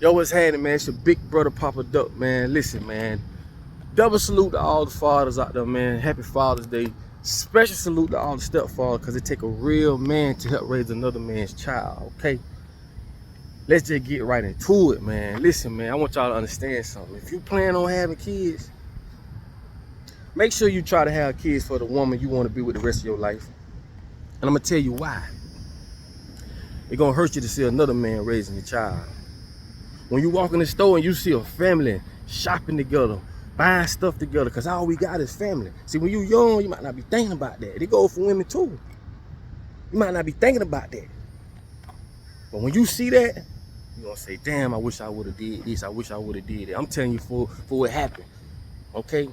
Yo, what's happening, man? It's your big brother, Papa Duck, man. Listen, man. Double salute to all the fathers out there, man. Happy Father's Day. Special salute to all the stepfathers, because it take a real man to help raise another man's child, okay? Let's just get right into it, man. Listen, man, I want y'all to understand something. If you plan on having kids, make sure you try to have kids for the woman you want to be with the rest of your life. And I'm going to tell you why. It's going to hurt you to see another man raising your child. When you walk in the store and you see a family shopping together, buying stuff together, because all we got is family. See, when you're young, you might not be thinking about that. It goes for women too. You might not be thinking about that. But when you see that, you're going to say, damn, I wish I would have did this. I wish I would have did that. I'm telling you for what happened. Okay?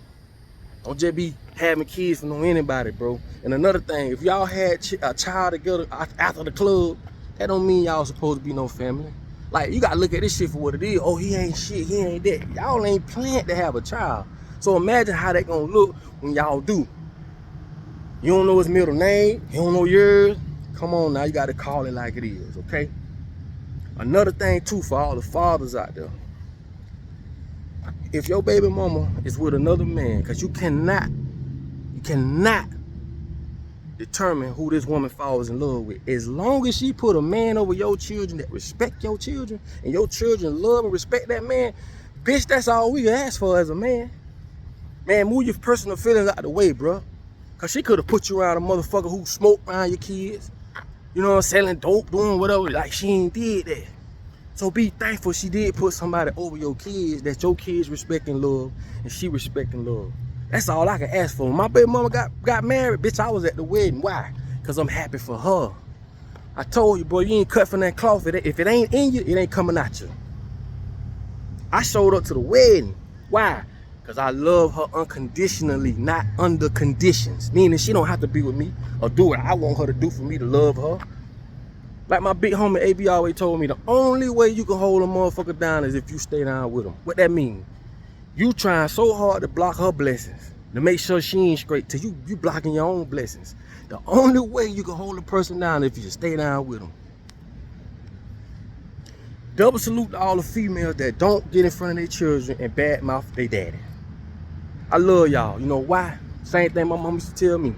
Don't just be having kids from anybody, bro. And another thing, if y'all had a child together after the club, that don't mean y'all supposed to be no family. Like, you gotta look at this shit for what it is. Oh, he ain't shit, he ain't that. Y'all ain't planned to have a child. So imagine how that gonna look when y'all do. You don't know his middle name, you don't know yours. Come on now, you gotta call it like it is, okay? Another thing too, for all the fathers out there. If your baby mama is with another man, because you cannot determine who this woman falls in love with. As long as she put a man over your children that respect your children, and your children love and respect that man, bitch, that's all we ask for as a man. Man, move your personal feelings out the way, bro. Because she could have put you around a motherfucker who smoked around your kids. You know, selling dope, doing whatever. Like, she ain't did that. So be thankful she did put somebody over your kids that your kids respect and love, and she respect and love. That's all I can ask for. When my baby mama got married, bitch, I was at the wedding. Why? Because I'm happy for her. I told you, bro, you ain't cut from that cloth. If it ain't in you, it ain't coming at you. I showed up to the wedding. Why? Because I love her unconditionally, not under conditions. Meaning she don't have to be with me or do what I want her to do for me to love her. Like my big homie AB always told me, the only way you can hold a motherfucker down is if you stay down with him. What that mean? You trying so hard to block her blessings, to make sure she ain't straight, till you blocking your own blessings. The only way you can hold a person down is if you just stay down with them. Double salute to all the females that don't get in front of their children and badmouth their daddy. I love y'all. You know why? Same thing my mom used to tell me.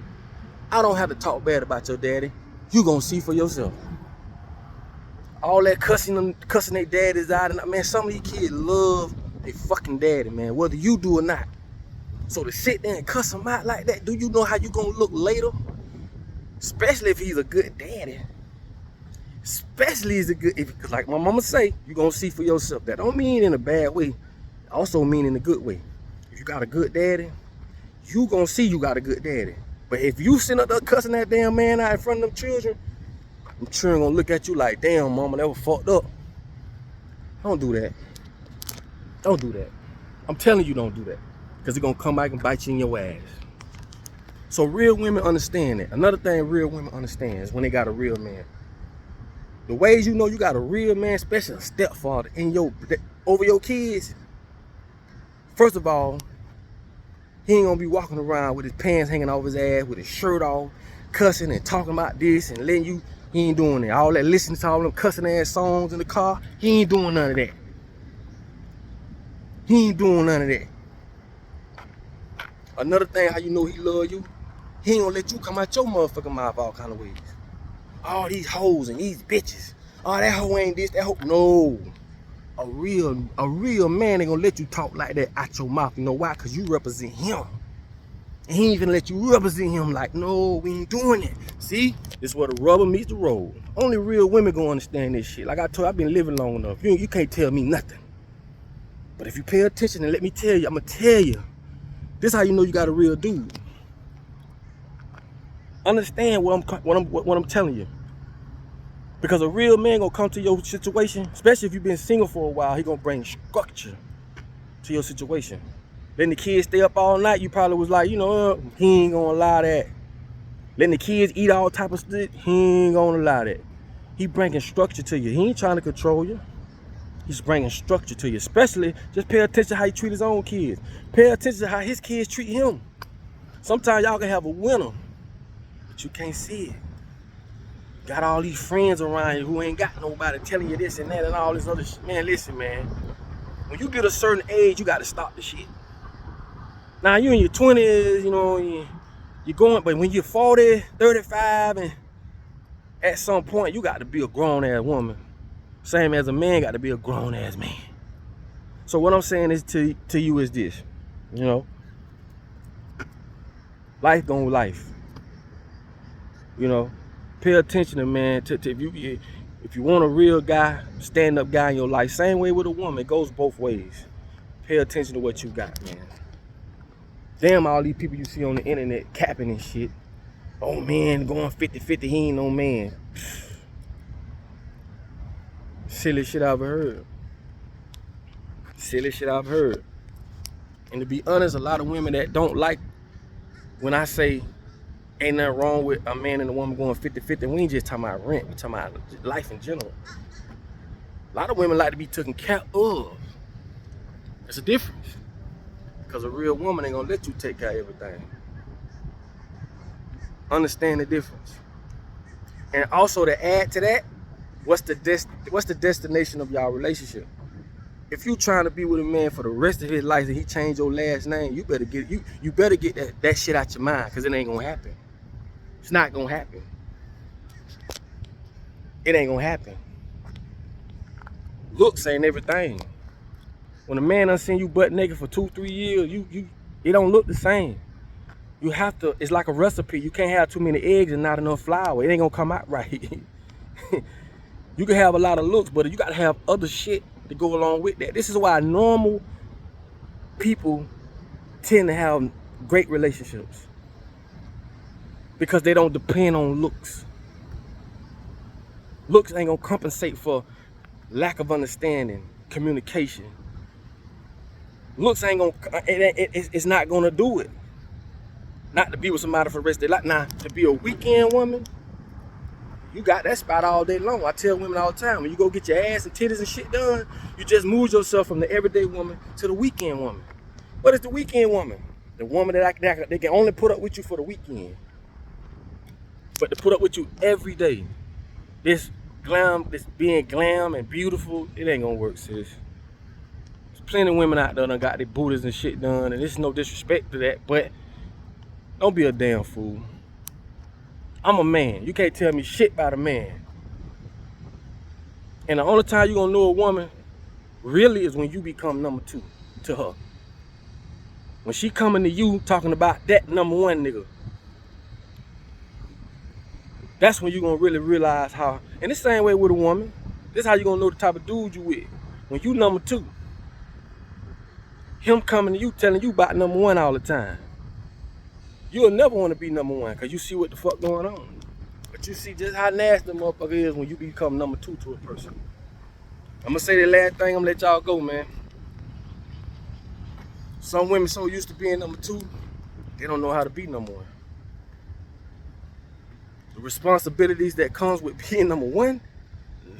I don't have to talk bad about your daddy. You gonna see for yourself. All that cussing their daddies out, and man, some of these kids love they fucking daddy, man, whether you do or not. So to sit there and cuss him out like that, do you know how you gonna look later? Especially if he's a good daddy. Especially if like my mama say, you gonna see for yourself. That don't mean in a bad way. Also mean in a good way. If you got a good daddy, you gonna see you got a good daddy. But if you sitting up there cussing that damn man out in front of them children gonna look at you like, damn, mama, that was fucked up. Don't do that. Don't do that. I'm telling you, don't do that. Because it's going to come back and bite you in your ass. So real women understand that. Another thing real women understand is when they got a real man. The ways you know you got a real man, especially a stepfather, over your kids. First of all, he ain't going to be walking around with his pants hanging off his ass, with his shirt off, cussing and talking about this and letting you. He ain't doing that. All that listening to all them cussing ass songs in the car, he ain't doing none of that. He ain't doing none of that. Another thing, how you know he love you, he ain't gonna let you come out your motherfucking mouth all kind of ways. All these hoes and these bitches. Oh, that hoe ain't this, that hoe. No. A real man ain't gonna let you talk like that out your mouth. You know why? Because you represent him. And he ain't gonna let you represent him like, no, we ain't doing it. See? This is where the rubber meets the road. Only real women gonna understand this shit. Like I told you, I've been living long enough. You can't tell me nothing. But if you pay attention and let me tell you, I'm gonna tell you. This is how you know you got a real dude. Understand what I'm telling you. Because a real man gonna come to your situation, especially if you've been single for a while, he gonna bring structure to your situation. Letting the kids stay up all night, you probably was like, you know, he ain't gonna allow that. Letting the kids eat all type of shit, he ain't gonna allow that. He bringing structure to you. He ain't trying to control you. He's bringing structure to you. Especially, just pay attention to how he treat his own kids. Pay attention to how his kids treat him. Sometimes y'all can have a winner, but you can't see it. Got all these friends around you who ain't got nobody telling you this and that and all this other shit. Man, listen, man. When you get a certain age, you got to stop the shit. Now, you in your 20s, you know, you're going, but when you're 40, 35, and at some point, you got to be a grown-ass woman. Same as a man got to be a grown-ass man. So what I'm saying is to you is this, you know, life gonna life. You know, pay attention to, man, if you want a real guy, stand-up guy in your life, same way with a woman, it goes both ways. Pay attention to what you got, man. Damn, all these people you see on the internet capping and shit. Oh, man, going 50-50, he ain't no man. Silly shit I've heard. Silly shit I've heard. And to be honest, a lot of women that don't like when I say ain't nothing wrong with a man and a woman going 50-50, we ain't just talking about rent, we talking about life in general. A lot of women like to be taken care of. There's a difference. Because a real woman ain't gonna let you take care of everything. Understand the difference. And also to add to that, what's the destination of y'all relationship? If you trying to be with a man for the rest of his life and he change your last name, you better get that shit out your mind, because it ain't gonna happen. It's not gonna happen. It ain't gonna happen. Looks ain't everything. When a man done seen you butt naked for 2-3 years, it don't look the same. You have to, it's like a recipe. You can't have too many eggs and not enough flour. It ain't gonna come out right. You can have a lot of looks, but you gotta have other shit to go along with that. This is why normal people tend to have great relationships, because they don't depend on looks. Looks ain't gonna compensate for lack of understanding, communication. Looks ain't gonna, it's not gonna do it. Not to be with somebody for the rest of their life. Now, to be a weekend woman, you got that spot all day long. I tell women all the time, when you go get your ass and titties and shit done, you just move yourself from the everyday woman to the weekend woman. What is the weekend woman? The woman that they can only put up with you for the weekend. But to put up with you every day, this being glam and beautiful, it ain't gonna work, sis. There's plenty of women out there that got their booties and shit done, and there's no disrespect to that, but don't be a damn fool. I'm a man. You can't tell me shit about a man. And the only time you're gonna know a woman really is when you become number 2 to her. When she coming to you talking about that number 1 nigga, that's when you're gonna really realize how, and the same way with a woman, this is how you're gonna know the type of dude you with. When you number 2, him coming to you telling you about number 1 all the time. You'll never want to be number 1, because you see what the fuck going on. But you see just how nasty the motherfucker is when you become number 2 to a person. I'm gonna say the last thing, I'm gonna let y'all go, man. Some women so used to being number 2, they don't know how to be number 1. The responsibilities that comes with being number 1,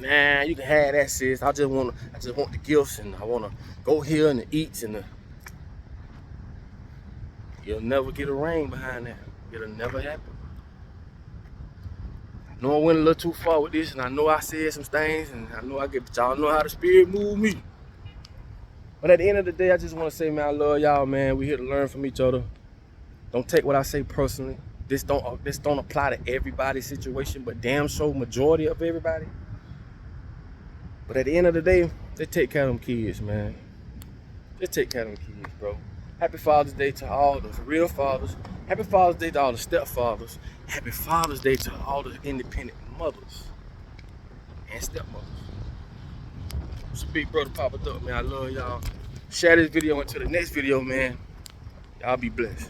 nah, you can have that, sis. I just want the gifts, and I wanna go here and the eats and the. You'll never get a ring behind that. It'll never happen. I know I went a little too far with this, and I know I said some things, and I know y'all know how the spirit moved me. But at the end of the day, I just want to say, man, I love y'all, man. We here to learn from each other. Don't take what I say personally. This don't apply to everybody's situation, but damn sure majority of everybody. But at the end of the day, they take care of them kids, man. Just take care of them kids, bro. Happy Father's Day to all the real fathers. Happy Father's Day to all the stepfathers. Happy Father's Day to all the independent mothers and stepmothers. It's a big brother Papa Duck, man. I love y'all. Share this video until the next video, man. Y'all be blessed.